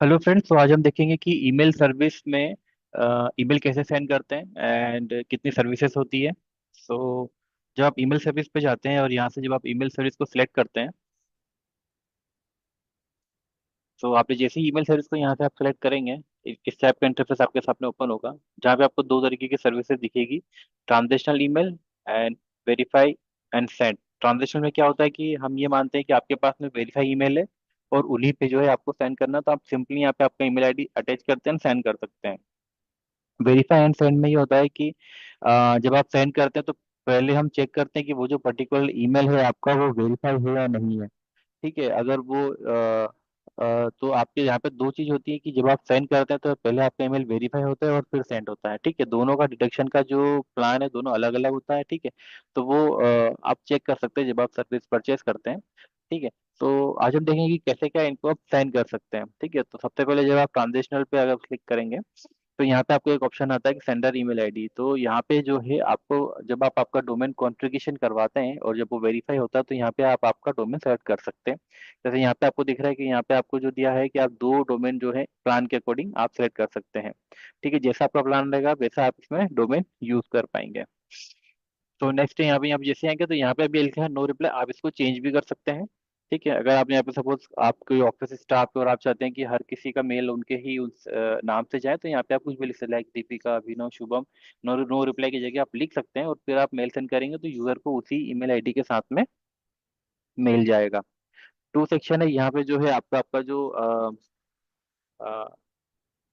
Hello friends. तो आज हम देखेंगे कि ईमेल सर्विस में ईमेल कैसे सेंड करते हैं एंड कितनी सर्विसेज होती है। सो जब आप ईमेल सर्विस पे जाते हैं और यहाँ से जब आप ईमेल सर्विस को सिलेक्ट करते हैं, तो आपने जैसे ही ईमेल सर्विस को यहाँ से आप सेलेक्ट करेंगे, इस टाइप का इंटरफेस आपके सामने ओपन होगा, जहाँ पे आपको दो तरीके की सर्विसेज दिखेगी। Transactional email and verify and send. Transactional में क्या होता है कि हम ये मानते हैं कि आपके पास में वेरीफाई ईमेल है और उन्हीं पे जो है आपको सेंड करना, तो आप सिंपली यहाँ पे आपका ईमेल आईडी अटैच करते हैं, सेंड कर सकते हैं। वेरीफाई एंड सेंड में ये होता है कि जब आप सेंड करते हैं तो पहले हम चेक करते हैं कि वो जो पर्टिकुलर ईमेल है आपका वो वेरीफाई है या नहीं है। ठीक है, अगर वो तो आपके यहाँ पे दो चीज होती है कि जब आप सेंड करते हैं तो पहले आपका ईमेल वेरीफाई होता है और फिर सेंड होता है। ठीक है, दोनों का डिटेक्शन का जो प्लान है दोनों अलग अलग होता है। ठीक है, तो वो आप चेक कर सकते हैं जब आप सर्विस परचेज करते हैं। ठीक है, तो आज हम देखेंगे कि कैसे क्या इनको आप साइन कर सकते हैं। ठीक है, तो सबसे पहले जब आप ट्रांजेक्शनल पे अगर क्लिक करेंगे तो यहाँ पे आपको एक ऑप्शन आता है कि सेंडर ईमेल आईडी। तो यहाँ पे जो है आपको, जब आप आपका डोमेन कॉन्फ़िगरेशन करवाते हैं और जब वो वेरीफाई होता है तो यहाँ पे आप आपका डोमेन सेलेक्ट कर सकते हैं। जैसे यहाँ पे आपको दिख रहा है कि यहाँ पे आपको जो दिया है कि आप दो डोमेन जो है प्लान के अकॉर्डिंग आप सेलेक्ट कर सकते हैं। ठीक है, जैसा आपका प्लान रहेगा वैसा आप इसमें डोमेन यूज कर पाएंगे। तो नेक्स्ट यहाँ पे जैसे आएंगे तो यहाँ पे अभी लिखा है नो रिप्लाई, आप इसको चेंज भी कर सकते हैं। ठीक है, अगर आप यहाँ पे सपोज आप कोई ऑफिस स्टाफ है और आप चाहते हैं कि हर किसी का मेल उनके ही उस नाम से जाए, तो यहाँ पे आप कुछ भी लिख सकते हैं, लाइक दीपिका, अभिनव, शुभम। नो नो रिप्लाई की जगह आप लिख सकते हैं और फिर आप मेल सेंड करेंगे तो यूजर को उसी ईमेल आईडी के साथ में मेल जाएगा। टू सेक्शन है यहाँ पे जो है आपका आपका जो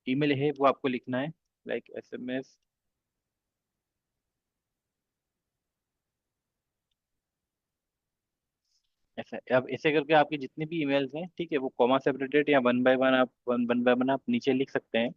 ईमेल है वो आपको लिखना है, लाइक SMS। ऐसा अब ऐसे करके आपके जितने भी ईमेल्स हैं, ठीक है, वो कॉमा सेपरेटेड या वन बाय वन आप वन बाय वन आप नीचे लिख सकते हैं।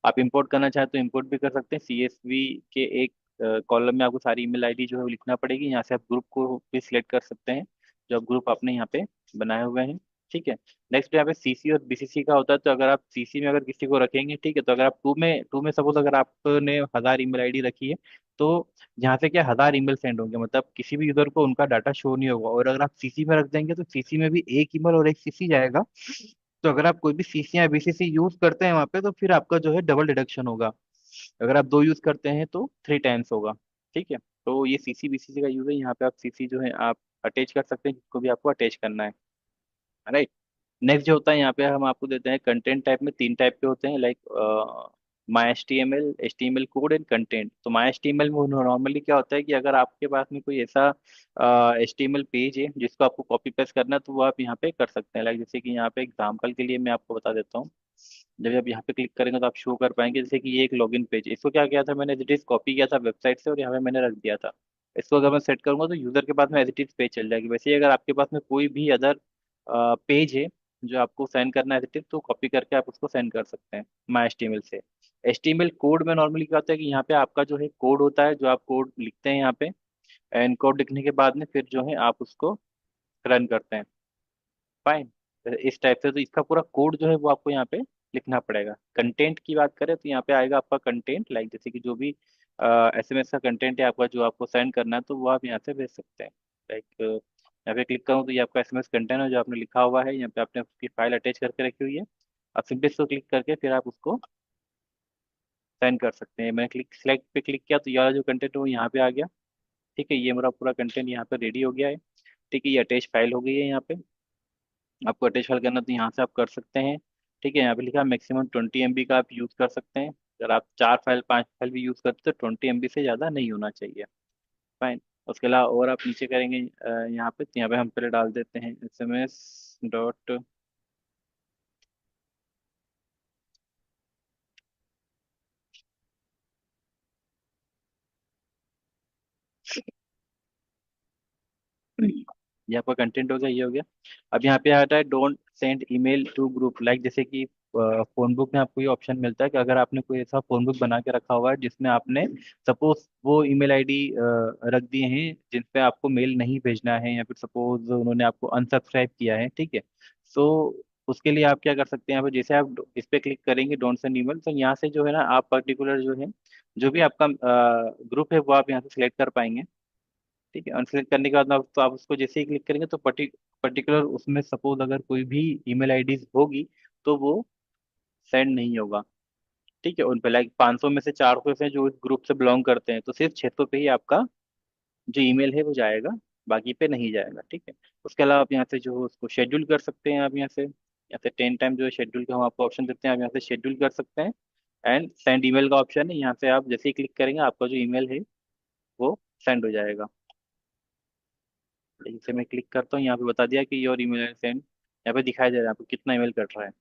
आप इंपोर्ट करना चाहें तो इंपोर्ट भी कर सकते हैं। CSV के एक कॉलम में आपको सारी ईमेल आईडी जो है वो लिखना पड़ेगी। यहाँ से आप ग्रुप को भी सिलेक्ट कर सकते हैं, जो आप ग्रुप आपने यहाँ पे बनाए हुए हैं। ठीक है, नेक्स्ट यहाँ पे CC और BCC का होता है। तो अगर आप CC में अगर किसी को रखेंगे, ठीक है, तो अगर आप टू में सपोज अगर आपने 1000 ईमेल आईडी रखी है, तो यहाँ से क्या 1000 ईमेल सेंड होंगे, मतलब किसी भी यूजर को उनका डाटा शो नहीं होगा। और अगर आप CC में रख देंगे तो CC में भी एक ईमेल और एक CC जाएगा। तो अगर आप कोई भी CC या BCC यूज करते हैं वहां पे, तो फिर आपका जो है डबल डिडक्शन होगा। अगर आप दो यूज करते हैं तो 3 टाइम्स होगा। ठीक है, तो ये CC BCC का यूज है। यहाँ पे आप CC जो है आप अटैच कर सकते हैं जिसको भी आपको अटैच करना है। राइट। नेक्स्ट जो होता है यहाँ पे हम आपको देते हैं कंटेंट टाइप में, 3 टाइप के होते हैं, like my HTML code and content. तो माई HTML में नॉर्मली क्या होता है कि अगर आपके पास में कोई ऐसा HTML पेज है जिसको आपको कॉपी पेस्ट करना है, तो वो आप यहाँ पे कर सकते हैं। लाइक जैसे कि यहाँ पे एग्जांपल के लिए मैं आपको बता देता हूँ। जब आप यहाँ पे क्लिक करेंगे तो आप शो कर पाएंगे, जैसे कि ये एक लॉगिन पेज, इसको क्या किया था मैंने, एज इट इज कॉपी किया था वेबसाइट से और यहाँ पे मैंने रख दिया था। इसको अगर मैं सेट करूंगा तो यूजर के पास में एज इट इज पेज चल जाएगी। वैसे ही अगर आपके पास में कोई भी अदर पेज है जो आपको सेंड करना है एज इट इज, तो कॉपी करके आप उसको सेंड कर सकते हैं माई HTML से। HTML कोड में नॉर्मली क्या होता है कि यहाँ पे आपका जो है कोड होता है, जो आप कोड लिखते हैं यहाँ पे, एंड कोड लिखने के बाद में फिर जो है आप उसको रन करते हैं। फाइन। इस टाइप से तो इसका पूरा कोड जो है वो आपको यहाँ पे लिखना पड़ेगा। कंटेंट की बात करें तो यहाँ पे आएगा आपका कंटेंट, लाइक जैसे कि जो भी SMS का कंटेंट है आपका जो आपको सेंड करना है, तो वो आप यहाँ से भेज सकते हैं। लाइक यहाँ पे क्लिक करूँ तो ये आपका SMS कंटेंट है जो आपने लिखा हुआ है, यहाँ पे आपने उसकी फाइल अटैच करके रखी हुई है। आप सिंपली इसको क्लिक करके फिर आप उसको सेंड कर सकते हैं। मैंने क्लिक सेलेक्ट पे क्लिक किया तो ये वाला जो कंटेंट है वो यहाँ पे आ गया। ठीक है, ये मेरा पूरा कंटेंट यहाँ पे रेडी हो गया है। ठीक है, ये अटैच फाइल हो गई है यहाँ पे। आपको अटैच फाइल करना तो यहाँ से आप कर सकते हैं। ठीक है, यहाँ पे लिखा है मैक्सिमम 20 MB का आप यूज़ कर सकते हैं। अगर आप 4 फाइल 5 फाइल भी यूज़ करते हैं तो 20 MB से ज़्यादा नहीं होना चाहिए। फाइन। उसके अलावा और आप नीचे करेंगे यहाँ पे, तो यहाँ पे हम पहले डाल देते हैं SMS डॉट। ये आपका कंटेंट हो गया, ये हो गया। अब यहाँ पे आता है don't send email to group, like जैसे कि फोन बुक में आपको ये ऑप्शन मिलता है कि अगर आपने कोई ऐसा फोन बुक बना के रखा हुआ है जिसमें आपने सपोज वो ईमेल आईडी रख दिए हैं जिन पे आपको मेल नहीं भेजना है, या फिर सपोज उन्होंने आपको अनसब्सक्राइब किया है। ठीक है, सो उसके लिए आप क्या कर सकते हैं, यहाँ पे जैसे आप इस पे क्लिक करेंगे डोंट सेंड ईमेल, तो यहाँ से जो है ना आप पर्टिकुलर जो है जो भी आपका ग्रुप है वो आप यहाँ से सिलेक्ट कर पाएंगे। ठीक है, अनसेलेक्ट करने के बाद तो आप उसको जैसे ही क्लिक करेंगे तो पर्टिकुलर उसमें सपोज अगर कोई भी ईमेल आईडीज होगी तो वो सेंड नहीं होगा। ठीक है, उन पे लाइक 500 में से 400 से जो इस ग्रुप से बिलोंग करते हैं, तो सिर्फ 600 पे ही आपका जो ईमेल है वो जाएगा, बाकी पे नहीं जाएगा। ठीक है। उसके अलावा आप यहाँ से जो है उसको शेड्यूल कर सकते हैं। आप यहाँ से 10 टाइम जो है शेड्यूल का हम आपको ऑप्शन देते हैं, आप यहाँ से शेड्यूल कर सकते हैं। एंड सेंड ईमेल का ऑप्शन है, यहाँ से आप जैसे ही क्लिक करेंगे आपका जो ईमेल है वो सेंड हो जाएगा। जैसे मैं क्लिक करता हूँ, यहाँ पे बता दिया कि योर ईमेल सेंड, यहाँ पे दिखाई दे रहा है आपको कितना ईमेल कट रहा है।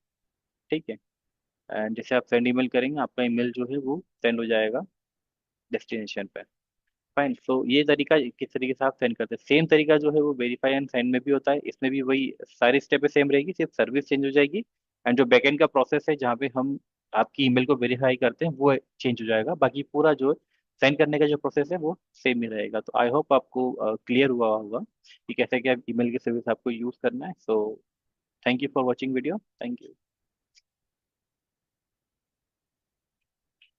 ठीक है। एंड जैसे आप सेंड ईमेल करेंगे आपका ईमेल जो है वो सेंड हो जाएगा डेस्टिनेशन पे। फाइन। सो ये तरीका किस तरीके से आप सेंड करते हैं, सेम तरीका जो है वो वेरीफाई एंड सेंड में भी होता है। इसमें भी वही सारी स्टेपें सेम रहेगी, सिर्फ सर्विस चेंज हो जाएगी। एंड जो बैकएंड का प्रोसेस है जहाँ पे हम आपकी ईमेल को वेरीफाई करते हैं वो चेंज हो जाएगा। बाकी पूरा जो सेंड करने का जो प्रोसेस है वो सेम ही रहेगा। तो आई होप आपको क्लियर हुआ होगा कि कैसे क्या ईमेल की सर्विस आपको यूज करना है। So thank you for watching video. Thank you.